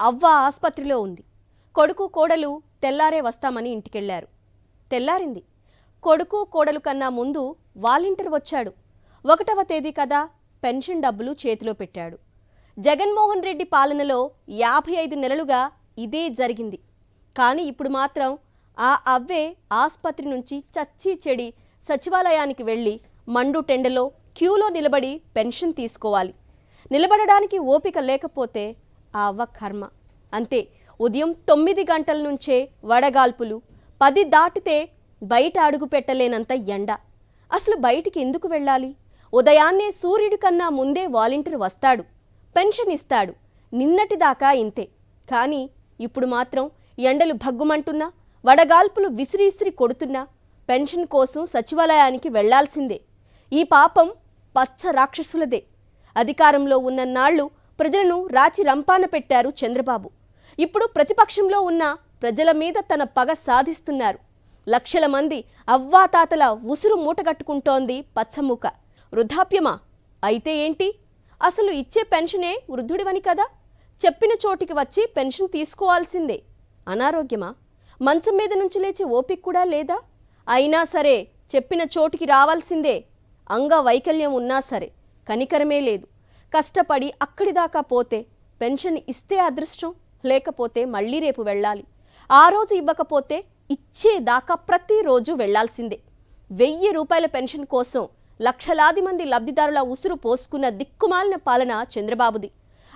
అవ్వ ఆసుపత్రిలో ఉంది. కొడుకు కోడలు తెల్లారే వస్తామని ఇంటికెళ్లారు. తెల్లారింది. కొడుకు కోడలు కన్నా ముందు వాలంటీర్ వచ్చాడు. 1వ తేదీ కదా, పెన్షన్ డబ్బులు చేతిలో పెట్టాడు. జగన్మోహన్ రెడ్డి పాలనలో 55 నెలలుగా ఇదే జరిగింది. కానీ ఇప్పుడు మాత్రం ఆ అవ్వే ఆసుపత్రి నుంచి చచ్చి చెడి సచివాలయానికి వెళ్ళి మండు టెండలో క్యూలో నిలబడి పెన్షన్ తీసుకోవాలి. నిలబడడానికి ఓపిక లేకపోతే ఆ అవ్వ కర్మ అంతే. ఉదయం 9 గంటల నుంచే వడగాల్పులు, 10 దాటితే బయట అడుగు పెట్టలేనంత ఎండ. అసలు బయటికి ఎందుకు వెళ్ళాలి? ఉదయాన్నే సూర్యుడి కన్నా ముందే వాలంటీర్ వస్తాడు, పెన్షన్ ఇస్తాడు. నిన్నటిదాకా ఇంతే. కానీ ఇప్పుడు మాత్రం ఎండలు భగ్గుమంటున్నా, వడగాల్పులు విసిరిసిరి కొడుతున్నా పెన్షన్ కోసం సచివాలయానికి వెళ్లాల్సిందే. ఈ పాపం పచ్చ రాక్షసులదే. అధికారంలో ఉన్న నాళ్లు ప్రజలను రాచి రంపాన పెట్టారు చంద్రబాబు. ఇప్పుడు ప్రతిపక్షంలో ఉన్న ప్రజల మీద తన పగ సాధిస్తున్నారు. లక్షల మంది అవ్వాతాతల ఉసురు మూటగట్టుకుంటోంది పచ్చముక. వృద్ధాప్యమా? అయితే ఏంటి? అసలు ఇచ్చే పెన్షనే వృద్ధుడివని కదా. చెప్పిన చోటికి వచ్చి పెన్షన్ తీసుకోవాల్సిందే. అనారోగ్యమా? మంచం మీద నుంచి లేచి ఓపిక కూడా లేదా? అయినా సరే చెప్పిన చోటికి రావాల్సిందే. అంగవైకల్యం ఉన్నా సరే కనికరమే లేదు. కష్టపడి అక్కడిదాకా పోతే పెన్షన్ ఇస్తే అదృష్టం, లేకపోతే మళ్ళీ రేపు వెళ్ళాలి. ఆ రోజు ఇవ్వకపోతే ఇచ్చేదాకా ప్రతిరోజు వెళ్లాల్సిందే. 1000 రూపాయల పెన్షన్ కోసం లక్షలాది మంది లబ్ధిదారుల ఉసురు పోసుకున్న దిక్కుమాలిన పాలన చంద్రబాబుది.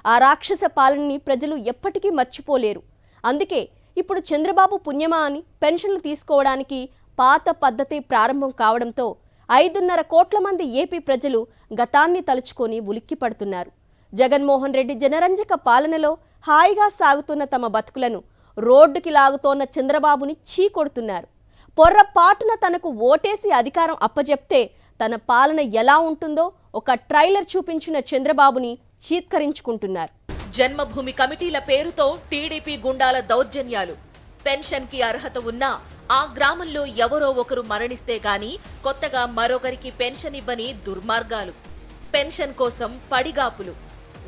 ఆ రాక్షస పాలనని ప్రజలు ఎప్పటికీ మర్చిపోలేరు. అందుకే ఇప్పుడు చంద్రబాబు పుణ్యమా అని పెన్షన్లు తీసుకోవడానికి పాత పద్ధతి ప్రారంభం కావడంతో 5.5 కోట్ల మంది ఏపీ ప్రజలు గతాన్ని తలుచుకొని ఉలిక్కి పడుతున్నారు. జగన్మోహన్ రెడ్డి జనరంజక పాలనలో హాయిగా సాగుతున్న తమ బతుకులను రోడ్డుకి లాగుతోన్న చంద్రబాబుని చీకొడుతున్నారు. పొర్రపాటున తనకు ఓటేసి అధికారం అప్పజెప్తే తన పాలన ఎలా ఉంటుందో ఒక ట్రైలర్ చూపించిన చంద్రబాబుని చీత్కరించుకుంటున్నారు. జన్మభూమి కమిటీల పేరుతో టీడీపీ గుండాల దౌర్జన్యాలు. పెన్షన్కి అర్హత ఉన్నా ఆ గ్రామంలో ఎవరో ఒకరు మరణిస్తే గాని కొత్తగా మరొకరికి పెన్షన్ ఇవ్వని దుర్మార్గాలు. పెన్షన్ కోసం పడిగాపులు,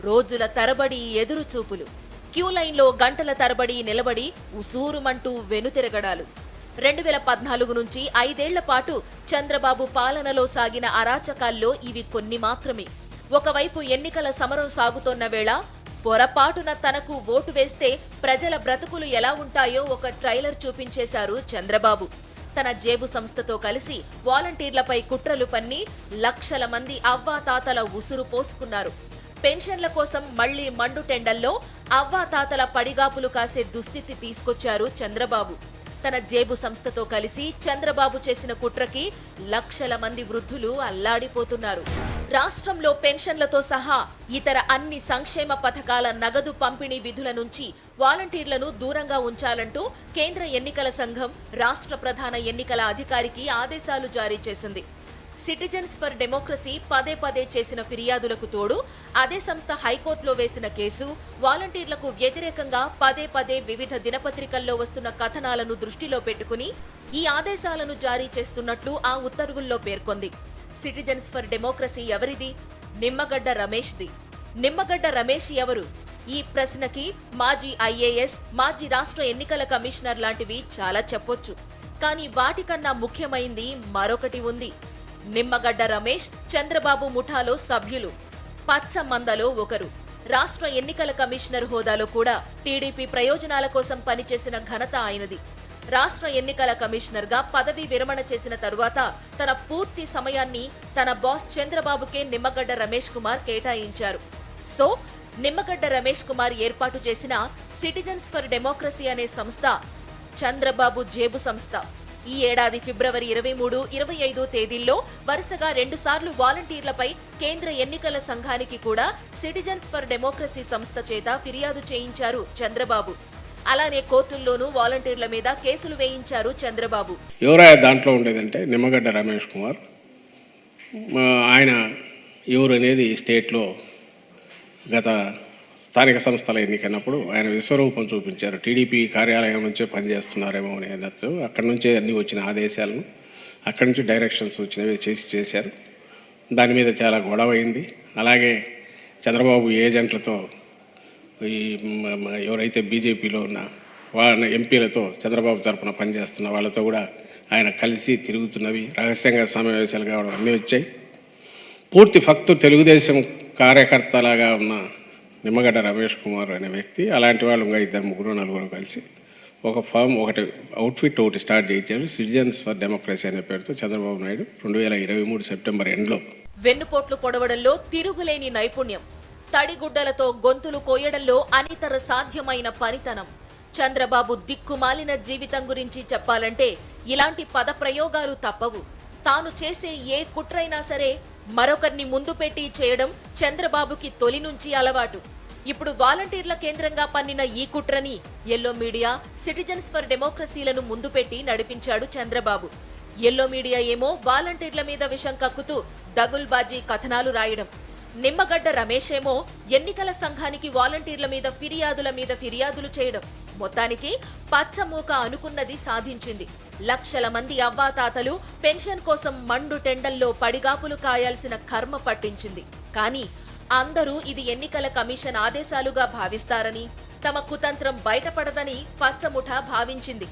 రోజుల తరబడి ఎదురుచూపులు, క్యూలైన్లో గంటల తరబడి నిలబడి ఉసూరుమంటూ వెనుతిరగడాలు. 2014 నుంచి 5 ఏళ్ల పాటు చంద్రబాబు పాలనలో సాగిన అరాచకాల్లో ఇవి కొన్ని మాత్రమే. ఒకవైపు ఎన్నికల సమరం సాగుతోన్న వేళ పొరపాటున తనకు ఓటు వేస్తే ప్రజల బ్రతుకులు ఎలా ఉంటాయో ఒక ట్రైలర్ చూపించేశారు చంద్రబాబు. తన జేబు సంస్థతో కలిసి వాలంటీర్లపై కుట్రలు పన్ని లక్షల మంది అవ్వాతాతల ఉసురు పోసుకున్నారు. పెన్షన్ల కోసం మళ్లీ మండు టెండల్లో అవ్వాతాతల పడిగాపులు కాసే దుస్థితి తీసుకొచ్చారు చంద్రబాబు. తన జేబు సంస్థతో కలిసి చంద్రబాబు చేసిన కుట్రకి లక్షల మంది వృద్ధులు అల్లాడిపోతున్నారు. రాష్ట్రంలో పెన్షన్లతో సహా ఇతర అన్ని సంక్షేమ పథకాల నగదు పంపిణీ విధుల నుంచి వాలంటీర్లను దూరంగా ఉంచాలంటూ కేంద్ర ఎన్నికల సంఘం రాష్ట్ర ప్రధాన ఎన్నికల అధికారికి ఆదేశాలు జారీ చేసింది. సిటిజన్స్ ఫర్ డెమోక్రసీ పదే చేసిన ఫిర్యాదులకు తోడు అదే సంస్థ హైకోర్టులో వేసిన కేసు, వాలంటీర్లకు వ్యతిరేకంగా పదే వివిధ దినపత్రికల్లో వస్తున్న కథనాలను దృష్టిలో పెట్టుకుని ఈ ఆదేశాలను జారీ చేస్తున్నట్లు ఆ ఉత్తర్వుల్లో పేర్కొంది. సిటిజన్స్ ఫర్ డెమోక్రసీ ఎవరిది? నిమ్మగడ్డ రమేష్ది. నిమ్మగడ్డ రమేష్ ఎవరు? ఈ ప్రశ్నకి మాజీ ఐఏఎస్, మాజీ రాష్ట్ర ఎన్నికల కమిషనర్ లాంటివి చాలా చెప్పొచ్చు. కానీ వాటికన్నా ముఖ్యమైంది మరొకటి ఉంది. నిమ్మగడ్డ రమేష్ చంద్రబాబు ముఠాలో సభ్యులు, పచ్చ మందలో ఒకరు. రాష్ట్ర ఎన్నికల కమిషనర్ హోదాలో కూడా టీడీపీ ప్రయోజనాల కోసం పనిచేసిన ఘనత ఆయనది. రాష్ట్ర ఎన్నికల కమిషనర్ గా పదవీ విరమణ చేసిన తరువాత తన పూర్తి సమయాన్ని తన బాస్ చంద్రబాబుకే నిమ్మగడ్డ రమేష్ కుమార్ కేటాయించారు. సో నిమ్మగడ్డ రమేష్ కుమార్ ఏర్పాటు చేసిన సిటిజన్స్ ఫర్ డెమోక్రసీ అనే సంస్థ చంద్రబాబు జేబు సంస్థ. ఈ ఏడాది ఫిబ్రవరి 23, 25 తేదీల్లో వరుసగా 2 సార్లు వాలంటీర్లపై కేంద్ర ఎన్నికల సంఘానికి కూడా సిటిజన్స్ ఫర్ డెమోక్రసీ సంస్థ చేత ఫిర్యాదు చేయించారు చంద్రబాబు. అలానే కోర్టుల్లోనూ వాలంటీర్ల మీద కేసులు వేయించారు చంద్రబాబు. ఎవరా దాంట్లో ఉండేదంటే నిమ్మగడ్డ రమేష్ కుమార్. ఆయన ఎవరు అనేది స్టేట్లో గత స్థానిక సంస్థల ఎన్నికైనప్పుడు ఆయన విశ్వరూపం చూపించారు. టీడీపీ కార్యాలయం నుంచే పనిచేస్తున్నారేమో అనేటట్టు అక్కడి నుంచే అన్నీ వచ్చిన ఆదేశాలను అక్కడి నుంచి డైరెక్షన్స్ వచ్చినవి చేశారు. దాని మీద చాలా గొడవ అయింది. అలాగే చంద్రబాబు ఏజెంట్లతో ఈ ఎవరైతే బీజేపీలో ఉన్న వాళ్ళ ఎంపీలతో చంద్రబాబు తరఫున పనిచేస్తున్న వాళ్ళతో కూడా ఆయన కలిసి తిరుగుతున్నవి, రహస్యంగా సమావేశాలు కావడం అన్నీ వచ్చాయి. పూర్తి ఫక్తు తెలుగుదేశం కార్యకర్తలాగా ఉన్న నిమ్మగడ్డ రమేష్ కుమార్ అనే వ్యక్తి, అలాంటి వాళ్ళు ఇంకా 2-3-4 కలిసి ఒక ఫామ్, ఒకటి అవుట్ఫిట్ ఒకటి స్టార్ట్ చేయించారు. సిటిజన్స్ ఫర్ డెమోక్రసీ అనే పేరుతో చంద్రబాబు నాయుడు 2023 సెప్టెంబర్ ఎండ్లో. వెన్నుపోట్లు పొడవడంలో తిరుగులేని నైపుణ్యం, తడిగుడ్డలతో గొంతులు కోయడంలో అనితర సాధ్యమైన పనితనం. చంద్రబాబు దిక్కుమాలిన జీవితం గురించి చెప్పాలంటే ఇలాంటి పదప్రయోగాలు తప్పవు. తాను చేసే ఏ కుట్రైనా సరే మరొకరిని ముందు పెట్టి చేయడం చంద్రబాబుకి తొలి నుంచి అలవాటు. ఇప్పుడు వాలంటీర్ల కేంద్రంగా పన్నిన ఈ కుట్రని ఎల్లో మీడియా, సిటిజన్స్ ఫర్ డెమోక్రసీలను ముందు పెట్టి నడిపించాడు చంద్రబాబు. ఎల్లో మీడియా ఏమో వాలంటీర్ల మీద విషం కక్కుతూ దగుల్బాజీ కథనాలు రాయడం, నిమ్మగడ్డ రమేష్ ఏమో ఎన్నికల సంఘానికి వాలంటీర్ల మీద ఫిర్యాదులు చేయడం. మొత్తానికి పచ్చమూక అనుకున్నది సాధించింది. లక్షల మంది అవ్వాతాతలు పెన్షన్ కోసం మండు టెండల్లో పడిగాపులు కాయాల్సిన కర్మ పట్టించింది. కానీ అందరూ ఇది ఎన్నికల కమిషన్ ఆదేశాలుగా భావిస్తారని, తమ కుతంత్రం బయటపడదని పచ్చముఠ భావించింది.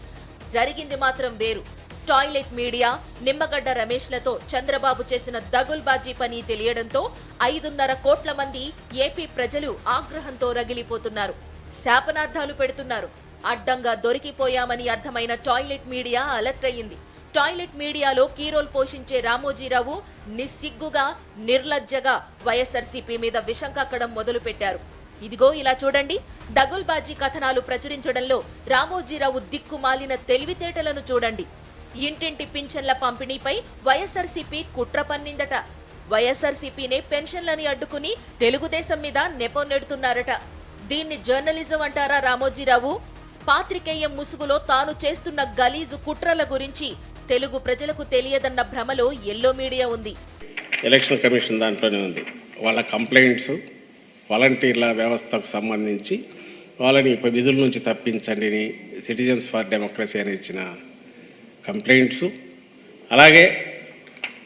జరిగింది మాత్రం వేరు. టాయిలెట్ మీడియా, నిమ్మగడ్డ రమేష్లతో చంద్రబాబు చేసిన దగుల్బాజీ పని తెలియడంతో 5.5 కోట్ల మంది ఏపీ ప్రజలు ఆగ్రహంతో రగిలిపోతున్నారు, శాపనార్థాలు పెడుతున్నారు. అడ్డంగా దొరికిపోయామని అర్థమైన టాయిలెట్ మీడియా అలర్ట్ అయ్యింది. టాయిలెట్ మీడియాలో కీరోల్ పోషించే రామోజీరావు నిస్సిగ్గుగా, నిర్లజ్జగా వైఎస్ఆర్సీపీ మీద విషం కక్కడం మొదలుపెట్టారు. ఇదిగో ఇలా చూడండి, దగుల్బాజీ కథనాలు ప్రచురించడంలో రామోజీరావు దిక్కుమాలిన తెలివితేటలను చూడండి. ఇంటింటి పింఛన్ల పంపిణీపై వైఎస్ఆర్సీపీ కుట్ర పన్నిందట. వైఎస్ఆర్సీపీనే పెన్షన్లని అడ్డుకుని తెలుగుదేశం మీద నెపం నెడుతున్నారట. దీన్ని జర్నలిజం అంటారా రామోజీరావు? పాత్రికేయం ముసుగులో తాను చేస్తున్న గలీజు కుట్రల గురించి తెలుగు ప్రజలకు తెలియదన్న భ్రమలో ఎల్లో మీడియా ఉంది. ఎలక్షన్ కమిషన్ దాంట్లోనే ఉంది. వాళ్ళ కంప్లైంట్స్, వాలంటీర్ల వ్యవస్థకు సంబంధించి వాళ్ళని విధుల నుంచి తప్పించండి అని సిటిజన్స్ ఫర్ డెమోక్రసీ అని ఇచ్చిన కంప్లైంట్స్, అలాగే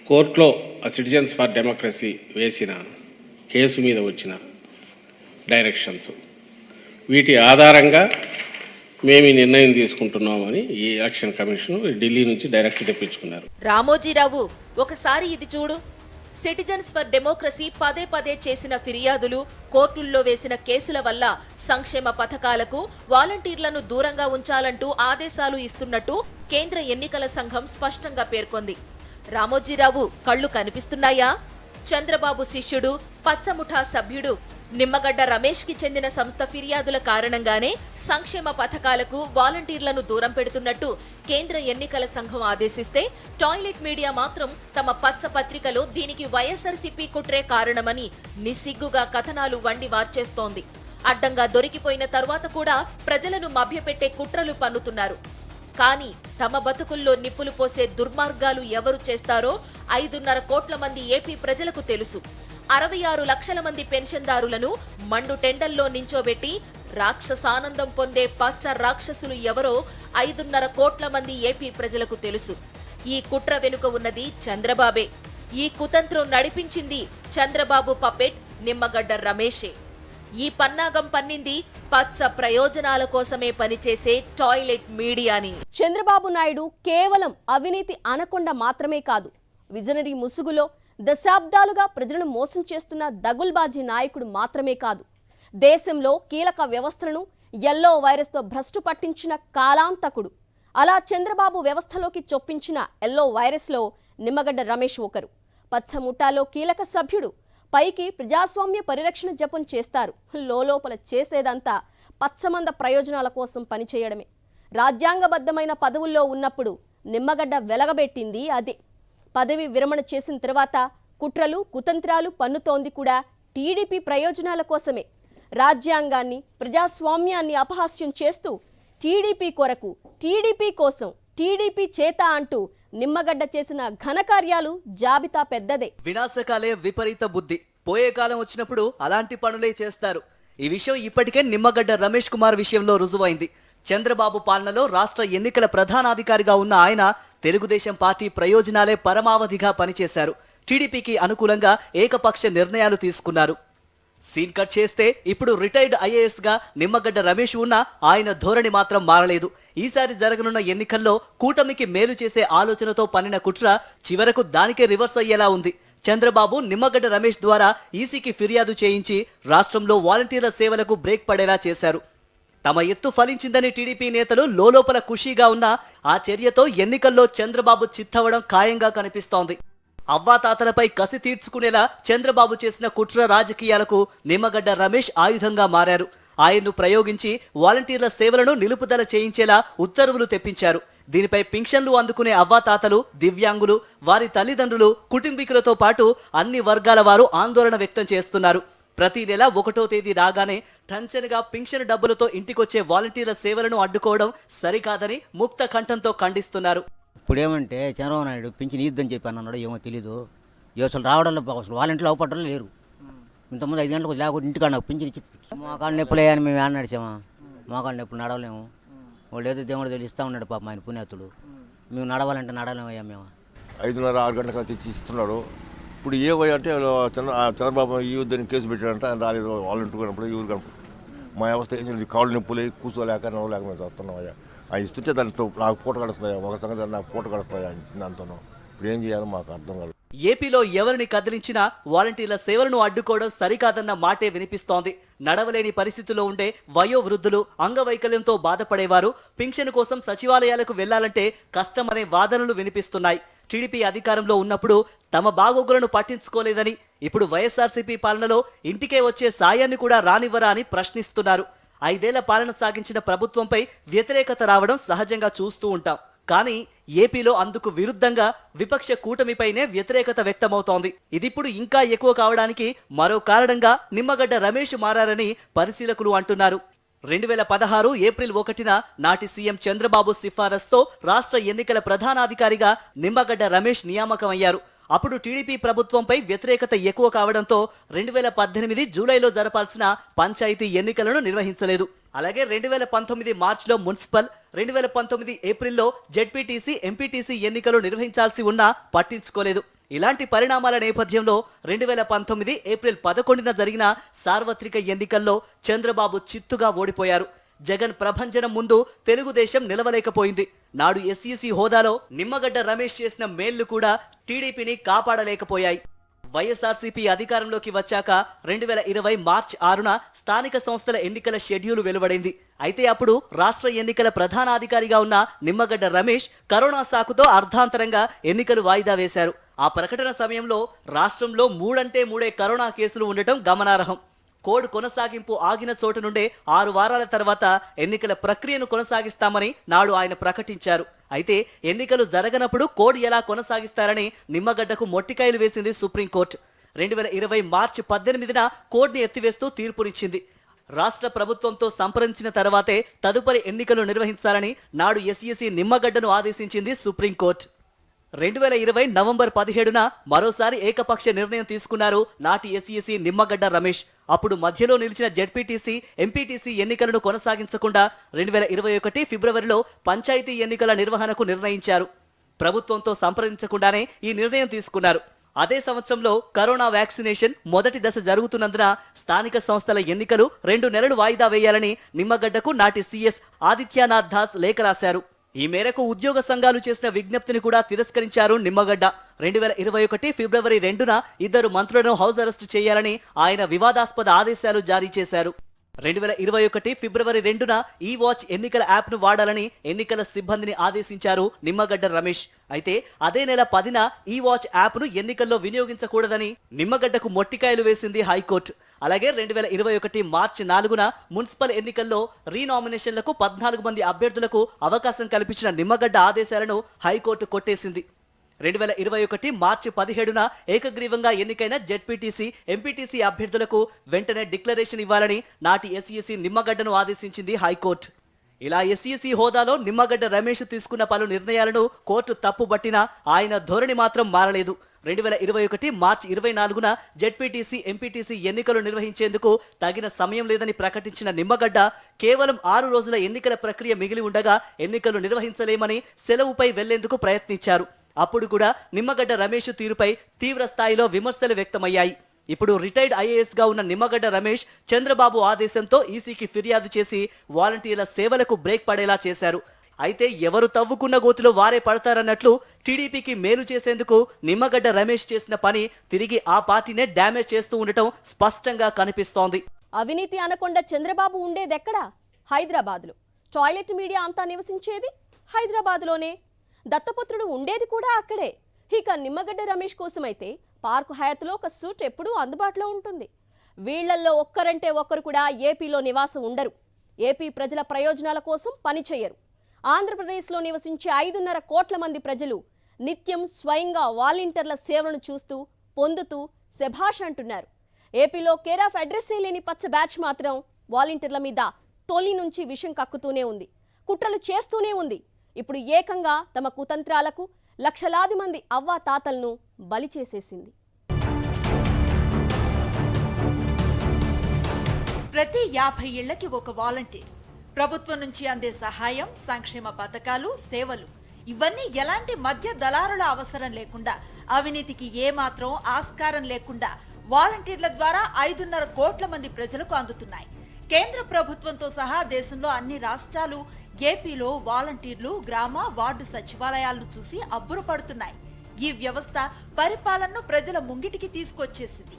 కోర్టులో సిటిజన్స్ ఫర్ డెమోక్రసీ వేసిన కేసు మీద వచ్చిన డైరెక్షన్స్, వీటి ఆధారంగా మేము ఈ నిర్ణయం తీసుకుంటున్నామని ఈ ఎలక్షన్ కమిషన్ ఢిల్లీ నుంచి డైరెక్ట్ తెప్పించుకున్నారు. రామోజీరావు ఒకసారి ఇది చూడు. సిటిజన్స్ ఫర్ డెమోక్రసీ పదే చేసిన ఫిర్యాదులు, కోర్టుల్లో వేసిన కేసుల వల్ల సంక్షేమ పథకాలకు వాలంటీర్లను దూరంగా ఉంచాలంటూ ఆదేశాలు ఇస్తున్నట్టు కేంద్ర ఎన్నికల సంఘం స్పష్టంగా పేర్కొంది. రామోజీరావు కళ్ళు కనిపిస్తున్నాయా? చంద్రబాబు శిష్యుడు, పచ్చముఠా సభ్యుడు నిమ్మగడ్డ రమేష్ కి చెందిన సంస్థ ఫిర్యాదుల కారణంగానే సంక్షేమ పథకాలకు వాలంటీర్లను దూరం పెడుతున్నట్టు కేంద్ర ఎన్నికల సంఘం ఆదేశిస్తే, టాయిలెట్ మీడియా మాత్రం తమ పచ్చ పత్రికలో దీనికి వైఎస్ఆర్సీపీ కుట్రే కారణమని నిస్సిగ్గుగా కథనాలు వండి వార్చేస్తోంది. అడ్డంగా దొరికిపోయిన తర్వాత కూడా ప్రజలను మభ్యపెట్టే కుట్రలు పన్నుతున్నారు. కానీ తమ బతుకుల్లో నిప్పులు పోసే దుర్మార్గాలు ఎవరు చేస్తారో 5.5 కోట్ల మంది ఏపీ ప్రజలకు తెలుసు. 66 లక్షల మంది పెన్షన్దారులను మండు టెండల్లో నించోబెట్టి రాక్షసానందం పొందే పచ్చ రాక్షసులు ఎవరో 5.5 కోట్ల మంది ఏపీ ప్రజలకు తెలుసు. ఈ కుట్ర వెనుక ఉన్నది చంద్రబాబే. ఈ కుతంత్రం నడిపించింది చంద్రబాబు పపెట్ నిమ్మగడ్డ రమేషే. ఈ పన్నాగం పన్నింది పచ్చ ప్రయోజనాల కోసమే పనిచేసే టాయిలెట్ మీడియాని. చంద్రబాబు నాయుడు కేవలం అవినీతి అనకొండ మాత్రమే కాదు, విజనరీ ముసుగులో దశాబ్దాలుగా ప్రజలను మోసం చేస్తున్న దగుల్బాజీ నాయకుడు మాత్రమే కాదు, దేశంలో కీలక వ్యవస్థలను ఎల్లో వైరస్తో భ్రష్టు పట్టించిన కాలాంతకుడు. అలా చంద్రబాబు వ్యవస్థలోకి చొప్పించిన ఎల్లో వైరస్లో నిమ్మగడ్డ రమేష్ ఒకరు. పచ్చముఠాలో కీలక సభ్యుడు. పైకి ప్రజాస్వామ్య పరిరక్షణ జపం చేస్తారు, లోపల చేసేదంతా పచ్చమంద ప్రయోజనాల కోసం పనిచేయడమే. రాజ్యాంగబద్ధమైన పదవుల్లో ఉన్నప్పుడు నిమ్మగడ్డ వెలగబెట్టింది అదే. పదవి విరమణ చేసిన తర్వాత కుట్రలు, కుతంత్రాలు పన్నుతోంది కూడా టీడీపీ ప్రయోజనాల కోసమే. రాజ్యాంగాన్ని, ప్రజాస్వామ్యాన్ని అపహాస్యం చేస్తూ టీడీపీ కొరకు, టీడీపీ కోసం, టీడీపీ చేత అంటూ నిమ్మగడ్డ చేసిన ఘనకార్యాలు జాబితా పెద్దదే. వినాశకాలే విపరీత బుద్ధి. పోయే కాలం వచ్చినప్పుడు అలాంటి పనులే చేస్తారు. ఈ విషయం ఇప్పటికే నిమ్మగడ్డ రమేష్ కుమార్ విషయంలో రుజువైంది. చంద్రబాబు పాలనలో రాష్ట్ర ఎన్నికల ప్రధానాధికారిగా ఉన్న ఆయన తెలుగుదేశం పార్టీ ప్రయోజనాలే పరమావధిగా పనిచేశారు. టీడీపీకి అనుకూలంగా ఏకపక్ష నిర్ణయాలు తీసుకున్నారు. సీన్ కట్ చేస్తే ఇప్పుడు రిటైర్డ్ ఐఏఎస్ గా నిమ్మగడ్డ రమేష్ ఉన్నా ఆయన ధోరణి మాత్రం మారలేదు. ఈసారి జరగనున్న ఎన్నికల్లో కూటమికి మేలు చేసే ఆలోచనతో పన్నిన కుట్ర చివరకు దానికే రివర్స్ అయ్యేలా ఉంది. చంద్రబాబు నిమ్మగడ్డ రమేష్ ద్వారా ఈసీకి ఫిర్యాదు చేయించి రాష్ట్రంలో వాలంటీర్ల సేవలకు బ్రేక్ పడేలా చేశారు. తమ ఎత్తు ఫలించిందని టీడీపీ నేతలు లోలోపల ఖుషీగా ఉన్నా ఆ చర్యతో ఎన్నికల్లో చంద్రబాబు చిత్తవడం ఖాయంగా కనిపిస్తోంది. అవ్వాతాతలపై కసి తీర్చుకునేలా చంద్రబాబు చేసిన కుట్ర రాజకీయాలకు నిమ్మగడ్డ రమేష్ ఆయుధంగా మారారు. ఆయన్ను ప్రయోగించి వాలంటీర్ల సేవలను నిలుపుదల చేయించేలా ఉత్తర్వులు తెప్పించారు. దీనిపై పింఛన్లు అందుకునే అవ్వాతాతలు, దివ్యాంగులు, వారి తల్లిదండ్రులు, కుటుంబీకులతో పాటు అన్ని వర్గాల వారు ఆందోళన వ్యక్తం చేస్తున్నారు. ప్రతి నెల 1వ తేదీ రాగానే టంచనగా పింఛను డబ్బులతో ఇంటికొచ్చే వాలంటీర్ల సేవలను అడ్డుకోవడం సరికాదని ముక్త కంఠంతో ఖండిస్తున్నారు. ఇప్పుడు ఏమంటే చంద్రబాబు నాయుడు పింఛన్ ఇద్దని చెప్పి అన్నాడు, ఏమో తెలీదు. అసలు రావడంలో అసలు వాలంటీర్లు అవపడడం లేరు. ఇంతకుముందు 5 గంటలకు లేకపోతే ఇంటికాడ నాకు పింఛన్ ఇచ్చి మోకాళ్ళు నొప్పులే అని మేము ఏం నడిచామా? మోకాళ్ళు నొప్పులు నడవలేము. వాళ్ళు ఏదో దేవుడు తెలిసి ఇస్తా ఉన్నాడు పాపం ఆయన పుణ్యాతుడు. మేము నడవాలంటే నడవలేమయ్యా మేము. 5:30-6 గంటలకు తెచ్చి ఇస్తున్నాడు. ఇప్పుడు ఏవై అంటే చంద్రబాబు ఈ యుద్ధాన్ని కేసు పెట్టాడంటే ఆయన రాలేదు. వాలంటీర్ కనప్పుడు ఎవరు కనప్పుడు మా వ్యవస్థ ఏం చేయాలి? కాళ్ళు నొప్పులు కూర్చోలేక నవ్వలేక మేము వస్తున్నామయ్యా. ఆయన ఇస్తుంటే దాంట్లో నాకు పూట గడుస్తున్నాయా? ఒక సంగతి నాకు పూట గడుస్తున్నాయా ఆయన ఇచ్చిన దాంతో. ఇప్పుడు ఏం చేయాలో మాకు అర్థం కాదు. ఏపీలో ఎవరిని కదిలించినా వాలంటీర్ల సేవలను అడ్డుకోవడం సరికాదన్న మాటే వినిపిస్తోంది. నడవలేని పరిస్థితిలో ఉండే వయోవృద్ధులు, అంగవైకల్యంతో బాధపడేవారు పింఛను కోసం సచివాలయాలకు వెళ్లాలంటే కష్టమనే వాదనలు వినిపిస్తున్నాయి. టీడీపీ అధికారంలో ఉన్నప్పుడు తమ బాగోగులను పట్టించుకోలేదని, ఇప్పుడు వైఎస్ఆర్సీపీ పాలనలో ఇంటికే వచ్చే సాయాన్ని కూడా రానివ్వరా అని ప్రశ్నిస్తున్నారు. 5 ఏళ్ల పాలన సాగించిన ప్రభుత్వంపై వ్యతిరేకత రావడం సహజంగా చూస్తూ ఉంటాం. కానీ ఏపీలో అందుకు విరుద్ధంగా విపక్ష కూటమిపైనే వ్యతిరేకత వ్యక్తమవుతోంది. ఇదిప్పుడు ఇంకా ఎక్కువ కావడానికి మరో కారణంగా నిమ్మగడ్డ రమేష్ మారారని పరిశీలకులు అంటున్నారు. 2016 ఏప్రిల్ 1న నాటి సీఎం చంద్రబాబు సిఫారసుతో రాష్ట్ర ఎన్నికల ప్రధానాధికారిగా నిమ్మగడ్డ రమేష్ నియామకమయ్యారు. అప్పుడు టీడీపీ ప్రభుత్వంపై వ్యతిరేకత ఎక్కువ కావడంతో 2018 జూలైలో జరపాల్సిన పంచాయతీ ఎన్నికలను నిర్వహించలేదు. అలాగే 2019 మార్చిలో మున్సిపల్, 2019 ఏప్రిల్లో జెడ్పీటీసీ, ఎంపీటీసీ ఎన్నికలు నిర్వహించాల్సి ఉన్నా పట్టించుకోలేదు. ఇలాంటి పరిణామాల నేపథ్యంలో 2019 ఏప్రిల్ 11న జరిగిన సార్వత్రిక ఎన్నికల్లో చంద్రబాబు చిత్తుగా ఓడిపోయారు. జగన్ ప్రభంజనం ముందు తెలుగుదేశం నిలవలేకపోయింది. నాడు ఎస్ఈసీ హోదాలో నిమ్మగడ్డ రమేష్ చేసిన మేళ్లు కూడా టీడీపీని కాపాడలేకపోయాయి. వైఎస్ఆర్సీపీ అధికారంలోకి వచ్చాక 2020 మార్చి 6న స్థానిక సంస్థల ఎన్నికల షెడ్యూల్ వెలువడింది. అయితే అప్పుడు రాష్ట్ర ఎన్నికల ప్రధానాధికారిగా ఉన్న నిమ్మగడ్డ రమేష్ కరోనా సాకుతో అర్ధాంతరంగా ఎన్నికలు వాయిదా వేశారు. ఆ ప్రకటన సమయంలో రాష్ట్రంలో 3 అంటే 3 కరోనా కేసులు ఉండటం గమనార్హం. కోడ్ కొనసాగింపు ఆగిన చోటు నుండే 6 వారాల తర్వాత ఎన్నికల ప్రక్రియను కొనసాగిస్తామని నాడు ఆయన ప్రకటించారు. అయితే ఎన్నికలు జరగనప్పుడు కోడ్ ఎలా కొనసాగిస్తారని నిమ్మగడ్డకు మొట్టికాయలు వేసింది సుప్రీంకోర్టు. 2020 మార్చి 18న కోడ్ని ఎత్తివేస్తూ తీర్పునిచ్చింది. రాష్ట్ర ప్రభుత్వంతో సంప్రదించిన తర్వాతే తదుపరి ఎన్నికలు నిర్వహించాలని నాడు ఎస్ఈసీ నిమ్మగడ్డను ఆదేశించింది సుప్రీంకోర్టు. 2020 నవంబర్ 17న మరోసారి ఏకపక్ష నిర్ణయం తీసుకున్నారు నాటి ఎస్ఈసీ నిమ్మగడ్డ రమేష్. అప్పుడు మధ్యలో నిలిచిన జెడ్పీటీసీ, ఎంపీటీసీ ఎన్నికలను కొనసాగించకుండా 2021 ఫిబ్రవరిలో పంచాయతీ ఎన్నికల నిర్వహణకు నిర్ణయించారు. ప్రభుత్వంతో సంప్రదించకుండానే ఈ నిర్ణయం తీసుకున్నారు. అదే సంవత్సరంలో కరోనా వ్యాక్సినేషన్ మొదటి దశ జరుగుతున్నందున స్థానిక సంస్థల ఎన్నికలు 2 నెలలు వాయిదా వేయాలని నిమ్మగడ్డకు నాటి సీఎస్ ఆదిత్యనాథ్ దాస్ లేఖ రాశారు. ఈ మేరకు ఉద్యోగ సంఘాలు చేసిన విజ్ఞప్తిని కూడా తిరస్కరించారు నిమ్మగడ్డ. 2021 ఫిబ్రవరి 2న 2 మంత్రులను హౌస్ అరెస్టు చేయాలని ఆయన వివాదాస్పద ఆదేశాలు జారీ చేశారు. 2021 ఫిబ్రవరి 2న ఈ వాచ్ ఎన్నికల యాప్ను వాడాలని ఎన్నికల సిబ్బందిని ఆదేశించారు నిమ్మగడ్డ రమేష్. అయితే అదే నెల 10న ఈ వాచ్ యాప్ను ఎన్నికల్లో వినియోగించకూడదని నిమ్మగడ్డకు మొట్టికాయలు వేసింది హైకోర్టు. అలాగే 2021 మార్చి 4న మున్సిపల్ ఎన్నికల్లో రీనామినేషన్లకు 14 మంది అభ్యర్థులకు అవకాశం కల్పించిన నిమ్మగడ్డ ఆదేశాలను హైకోర్టు కొట్టేసింది. 2021 మార్చి 17న ఏకగ్రీవంగా ఎన్నికైన జెడ్పీటీసీ, ఎంపీటీసీ అభ్యర్థులకు వెంటనే డిక్లరేషన్ ఇవ్వాలని నాటి ఎస్ఈసీ నిమ్మగడ్డను ఆదేశించింది హైకోర్టు. ఇలా ఎస్ఈసీ హోదాలో నిమ్మగడ్డ రమేష్ తీసుకున్న పలు నిర్ణయాలను కోర్టు తప్పుబట్టినా ఆయన ధోరణి మాత్రం మారలేదు. 2021 మార్చి 24న జెడ్పీటీసీ, ఎంపీటీసీ ఎన్నికలు నిర్వహించేందుకు తగిన సమయం లేదని ప్రకటించిన నిమ్మగడ్డ కేవలం 6 రోజుల ఎన్నికల ప్రక్రియ మిగిలి ఉండగా ఎన్నికలు నిర్వహించలేమని సెలవుపై వెళ్లేందుకు ప్రయత్నించారు. అప్పుడు కూడా నిమ్మగడ్డ రమేష్ తీరుపై తీవ్ర స్థాయిలో విమర్శలు వ్యక్తమయ్యాయి. ఇప్పుడు రిటైర్డ్ ఐఏఎస్ గా ఉన్న నిమ్మగడ్డ రమేష్ చంద్రబాబు ఆదేశంతో ఈసీకి ఫిర్యాదు చేసి వాలంటీర్ల సేవలకు బ్రేక్ పడేలా చేశారు. అయితే ఎవరు తవ్వుకున్న గోతిలో వారే పడతారన్నట్లు టీడీపీకి మేలు చేసేందుకు నిమ్మగడ్డ రమేష్ చేసిన పని తిరిగి ఆ పార్టీనే డ్యామేజ్ చేస్తూ ఉండటం స్పష్టంగా కనిపిస్తోంది. అవినీతి అనకొండ చంద్రబాబు ఉండేదెక్కడా? హైదరాబాద్లో. టాయిలెట్ మీడియా అంతా నివసించేది హైదరాబాద్లోనే. దత్తపుత్రుడు ఉండేది కూడా అక్కడే. ఇక నిమ్మగడ్డ రమేష్ కోసమైతే పార్కు హయాత్లో ఒక సూట్ ఎప్పుడూ అందుబాటులో ఉంటుంది. వీళ్లల్లో ఒక్కరంటే ఒక్కరు కూడా ఏపీలో నివాసం ఉండరు. ఏపీ ప్రజల ప్రయోజనాల కోసం పనిచేయరు. ఆంధ్రప్రదేశ్లో నివసించే 5.5 కోట్ల మంది ప్రజలు నిత్యం స్వయంగా వాలంటీర్ల సేవలను చూస్తూ పొందుతూ శభాష్ అంటున్నారు. ఏపీలో కేర్ ఆఫ్ అడ్రస్సే లేని పచ్చ బ్యాచ్ మాత్రం వాలంటీర్ల మీద తొలి నుంచి విషం కక్కుతూనే ఉంది, కుట్రలు చేస్తూనే ఉంది. ఇప్పుడు ఏకంగా తమ కుతంత్రాలకు లక్షలాది మంది అవ్వా తాతలను బలి చేసేసింది. ప్రతి 50 ఇళ్లకి ఒక వాలంటీర్. ప్రభుత్వం నుంచి అందే సహాయం, సంక్షేమ పథకాలు, సేవలు ఇవన్నీ ఎలాంటి మధ్య దళారుల అవసరం లేకుండా, అవినీతికి ఏమాత్రం ఆస్కారం లేకుండా వాలంటీర్ల ద్వారా 5.5 కోట్ల మంది ప్రజలకు అందుతున్నాయి. కేంద్ర ప్రభుత్వంతో సహా దేశంలో అన్ని రాష్ట్రాలు ఏపీలో వాలంటీర్లు గ్రామ వార్డు సచివాలయాలను చూసి అబ్బురపడుతున్నాయి. ఈ వ్యవస్థ పరిపాలనను ప్రజల ముంగిటికి తీసుకొచ్చేసింది.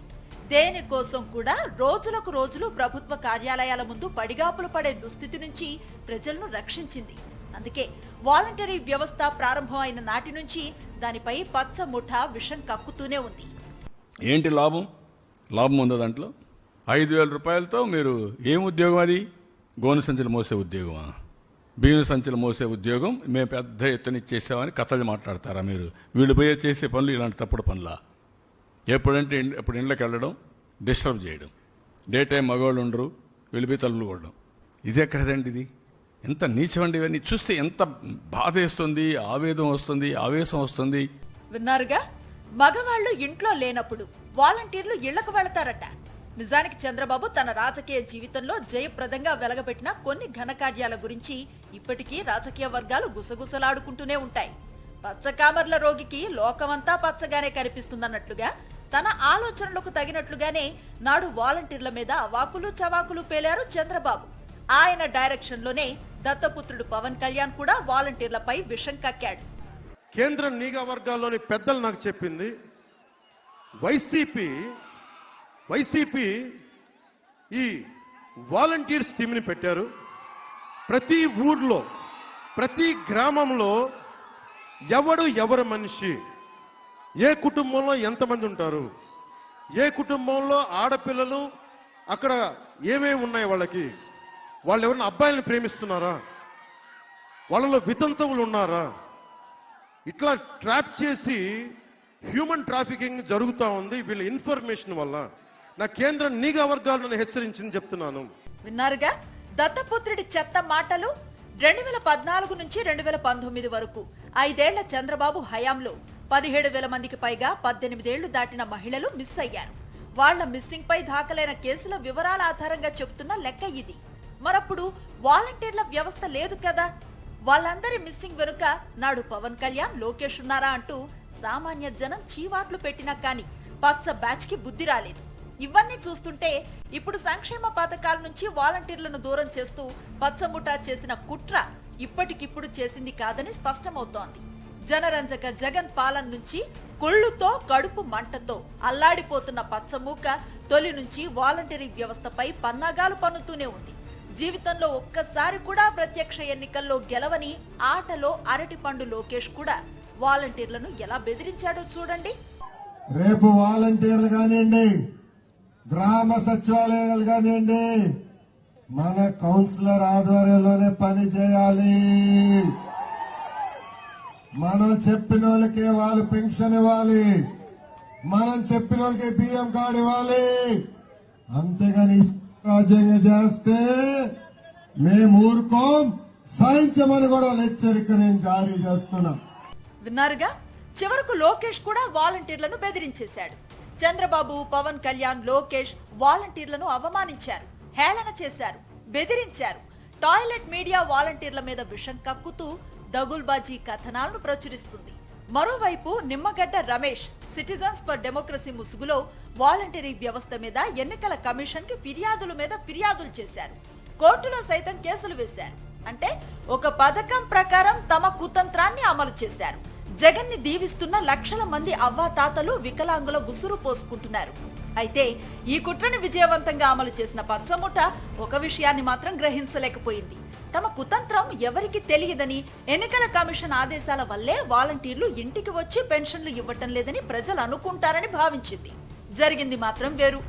దేనికోసం కూడా రోజులకు రోజులు ప్రభుత్వ కార్యాలయాల ముందు పడిగాపులు పడే దుస్థితి నుంచి ప్రజలను రక్షించింది. అందుకే వాలంటరీ వ్యవస్థ ప్రారంభం అయిన నాటి నుంచి దానిపై పచ్చ ముఠా విషం కక్కుతూనే ఉంది. ఏంటి లాభం? లాభం ఉందా దాంట్లో? 5,000 రూపాయలతో మీరు ఏం ఉద్యోగం? అది గోను సంచులు మోసే ఉద్యోగమా? బియ్యం సంచులు మోసే ఉద్యోగం మేము పెద్ద ఎత్తున ఇచ్చేసామని కథలు మాట్లాడతారా మీరు? వీళ్ళు పోయే చేసే పనులు ఇలాంటి తప్పుడు పనులా? ఎప్పుడంటే ఎప్పుడు ఇండ్లకి వెళ్ళడం, డిస్టర్బ్ చేయడం, డే టైం మగవాళ్ళు ఉండరు, వెళ్ళిపోయి తలుపులు కొట్టడం. ఇది ఎక్కడదండి? ఇది ఎంత నీచమండి! ఇవన్నీ చూస్తే ఎంత బాధ వేస్తుంది, ఆవేదం వస్తుంది, ఆవేశం వస్తుంది. విన్నారుగా, మగవాళ్లు ఇంట్లో లేనప్పుడు వాలంటీర్లు ఇళ్లకు వెళతారట. నిజానికి చంద్రబాబు తన రాజకీయ జీవితంలో జయప్రదంగా వెలగబెట్టిన కొన్ని ఘనకార్యాల గురించి ఇప్పటికీ రాజకీయ వర్గాలు గుసగుసలాడుకుంటూనే ఉంటాయి. పచ్చకామర్ల రోగికి లోకమంతా పచ్చగానే కనిపిస్తుందన్నట్లుగా తన ఆలోచనలకు తగినట్లుగానే నాడు వాలంటీర్ల మీద అవాకులు చవాకులు పేలారు చంద్రబాబు. ఆయన డైరెక్షన్ లోనే దత్తపుత్రుడు పవన్ కళ్యాణ్ కూడా వాలంటీర్లపై విషం కక్కాడు. కేంద్ర నిఘా వర్గాల్లోని పెద్దలు నాకు చెప్పింది, వైసీపీ ఈ వాలంటీర్స్ టీంని పెట్టారు. ప్రతి ఊర్లో, ప్రతి గ్రామంలో ఎవరు మనిషి, ఏ కుటుంబంలో ఎంతమంది ఉంటారు, ఏ కుటుంబంలో ఆడపిల్లలు అక్కడ ఏమేమి ఉన్నాయి, వాళ్ళు ఎవరైనా అబ్బాయిలను ప్రేమిస్తున్నారా, వాళ్ళలో వితంతువులు ఉన్నారా, ఇట్లా ట్రాప్ చేసి హ్యూమన్ ట్రాఫికింగ్ జరుగుతూ ఉంది వీళ్ళ ఇన్ఫర్మేషన్ వల్ల. నా కేంద్ర నిఘా వర్గాలను హెచ్చరించింది చెప్తున్నాను. విన్నారుగా దత్తపుత్రుడి చెత్త మాటలు. 2014 నుంచి 2019 వరకు 5 ఏళ్ల చంద్రబాబు హయాంలో 17,000 మందికి పైగా 18 ఏళ్లు దాటిన మహిళలు మిస్ అయ్యారు. వాళ్ల మిస్సింగ్ పై దాఖలైన కేసుల వివరాల ఆధారంగా చెబుతున్న లెక్క ఇది. మరప్పుడు వాలంటీర్ల వ్యవస్థ లేదు కదా. వాళ్ళందరి మిస్సింగ్ వెనుక నాడు పవన్ కళ్యాణ్, లోకేష్ ఉన్నారా అంటూ సామాన్య జనం చీవాట్లు పెట్టినా కానీ పచ్చ బ్యాచ్ కి బుద్ధి రాలేదు. ఇవన్నీ చూస్తుంటే ఇప్పుడు సంక్షేమ పథకాల నుంచి వాలంటీర్లను దూరం చేస్తూ పచ్చముఠా చేసిన కుట్ర ఇప్పటికిప్పుడు చేసింది కాదని స్పష్టమవుతోంది. జనరంజక జగన్ పాలన నుంచి కొళ్ళుతో కడుపు మంటతో అల్లాడిపోతున్న పచ్చమూక తొలి నుంచి వాలంటరీ వ్యవస్థపై పన్నాగాలు పన్నుతూనే ఉంది. జీవితంలో ఒక్కసారి కూడా ప్రత్యక్ష ఎన్నికల్లో గెలవని ఆటలో అరటిపండు లోకేష్ కూడా వాలంటీర్లను ఎలా బెదిరించాడో చూడండి. రేపు వాలంటీర్లు కానివ్వండి, గ్రామ సచివాలయాలు కానివ్వండి, మన కౌన్సిలర్ ఆధ్వర్యంలోనే పని చేయాలి. మనం చెప్పిన వాళ్ళకే వాళ్ళు పెన్షన్ ఇవ్వాలి, మనం చెప్పిన వాళ్ళకి బియ్యం కార్డు ఇవ్వాలి. అంతేగాని రాజ్యాంగం చేస్తే మేము ఊరుకోం, సాయించమని కూడా హెచ్చరిక నేను జారీ చేస్తున్నా. విన్నారుగా, చివరకు లోకేష్ కూడా వాలంటీర్లను బెదిరించేశాడు. చంద్రబాబు, పవన్ కళ్యాణ్, లోకేష్ వాలంటీర్లను అవమానించారు, హేళన చేశారు, బెదిరించారు. టాయిలెట్ మీడియా వాలంటీర్ల మీద విషం కక్కుతూ దగుల్బాజీ కథనాలను ప్రచురిస్తుంది. మరోవైపు Nimmagadda Ramesh citizens for democracy ముసుగులో వాలంటరీ వ్యవస్థ మీద ఎన్నికల కమిషన్ కి ఫిర్యాదుల మీద ఫిర్యాదులు చేశారు. కోర్టులో సైతం కేసులు వేశారు. అంటే ఒక పథకం ప్రకారం తమ కుతంత్రాన్ని అమలు చేశారు. జగన్ ని దీవిస్తున్న లక్షల మంది అవ్వాతాతలు వికలాంగుల ఉసురు పోసుకుంటున్నారు. అయితే ఈ కుట్రని విజయవంతంగా అమలు చేసిన పచ్చముఠ ఒక విషయాన్ని మాత్రం గ్రహించలేకపోయింది. తమ కుతంత్రం ఎవరికి తెలియదని, ఎన్నికల కమిషన్ ఆదేశాల వల్లే వాలంటీర్లు ఇంటికి వచ్చి పెన్షన్లు ఇవ్వటం లేదని ప్రజలు అనుకుంటారని భావించింది. జరిగింది మాత్రం వేరు.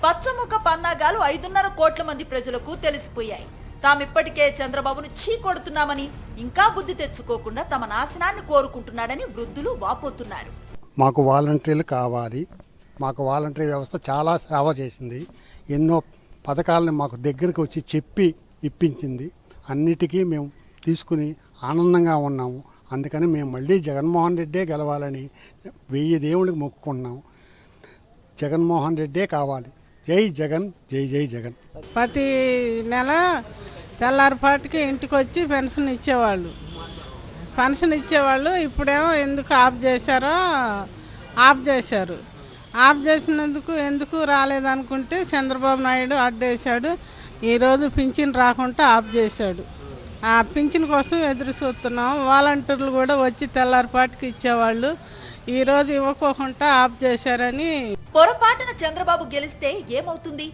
పచ్చముఖ పన్నాగాలు 5.5 కోట్ల మంది ప్రజలకు తెలిసిపోయాయి. తామిప్పటికే చంద్రబాబును చీకొడుతున్నామని, ఇంకా బుద్ధి తెచ్చుకోకుండా తమ నాశనాన్ని కోరుకుంటున్నాడని వృద్ధులు వాపోతున్నారు. మాకు వాలంటీర్లు కావాలి. మాకు వాలంటీర్ వ్యవస్థ చాలా సేవ చేసింది. ఎన్నో పథకాలను మాకు దగ్గరికి వచ్చి చెప్పి ఇప్పించింది. అన్నిటికీ మేము తీసుకుని ఆనందంగా ఉన్నాము. అందుకని మేము మళ్ళీ జగన్మోహన్ రెడ్డే గెలవాలని 1000 దేవుళ్ళకి మొక్కుకున్నాము. జగన్మోహన్ రెడ్డే కావాలి. జై జగన్, జై జై జగన్. ప్రతి నెల తెల్లారిపాటికి ఇంటికి వచ్చి పెన్షన్ ఇచ్చేవాళ్ళు. ఇప్పుడేమో ఎందుకు ఆఫ్ చేశారో ఆఫ్ చేసినందుకు ఎందుకు రాలేదనుకుంటే చంద్రబాబు నాయుడు అడ్డేశాడు. ఈరోజు పింఛన్ రాకుండా ఆఫ్ చేశాడు. ఆ పింఛన్ కోసం ఎదురు చూస్తున్నాం. వాలంటీర్లు కూడా వచ్చి తెల్లారిపాటికి ఇచ్చేవాళ్ళు, ఈరోజు ఇవ్వకోకుండా ఆఫ్ చేశారని. పొరపాటున చంద్రబాబు గెలిస్తే ఏమవుతుంది?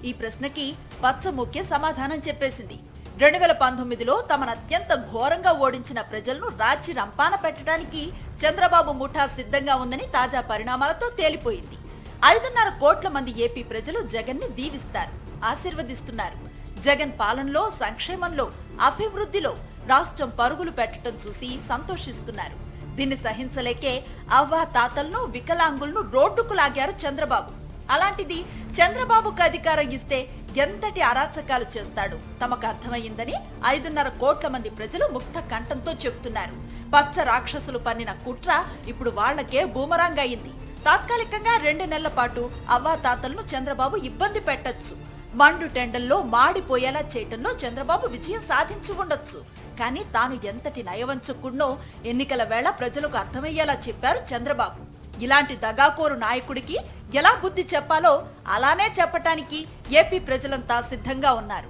ఈ ప్రశ్నకి పచ్చముఖ్య సమాధానం చెప్పేసింది. 2019లో తమను అత్యంత ఘోరంగా ఓడించిన ప్రజలను రాచి రంపాన పెట్టడానికి చంద్రబాబు ముఠా సిద్ధంగా ఉందని తాజా పరిణామాలతో తేలిపోయింది. 5.5 కోట్ల మంది ఏపీ ప్రజలు జగన్ ని దీవిస్తారు, ఆశీర్వదిస్తున్నారు. జగన్ పాలనలో, సంక్షేమంలో, అభివృద్ధిలో రాష్ట్రం పరుగులు పెట్టడం చూసి సంతోషిస్తున్నారు. దీన్ని సహించలేకే అవ్వా తాతలను, వికలాంగులను రోడ్డుకు లాగారు చంద్రబాబు. అలాంటిది చంద్రబాబుకు అధికారం ఇస్తే ఎంతటి అరాచకాలు చేస్తాడు తమకు అర్థమయ్యిందని 5.5 కోట్ల మంది ప్రజలు ముక్త కంఠంతో చెబుతున్నారు. పచ్చ రాక్షసులు పన్నిన కుట్ర ఇప్పుడు వాళ్లకే బూమరాంగ్ అయింది. తాత్కాలికంగా 2 నెలల పాటు అవ్వాతాతలను చంద్రబాబు ఇబ్బంది పెట్టొచ్చు. మండు టెండల్లో మాడిపోయేలా చేయటంలో చంద్రబాబు విజయం సాధించి ఉండొచ్చు. కానీ తాను ఎంతటి నయవంచకుడినో ఎన్నికల వేళ ప్రజలకు అర్థమయ్యేలా చెప్పారు చంద్రబాబు. ఇలాంటి దగాకోరు నాయకుడికి ఎలా బుద్ధి చెప్పాలో అలానే చెప్పటానికి ఏపీ ప్రజలంతా సిద్ధంగా ఉన్నారు.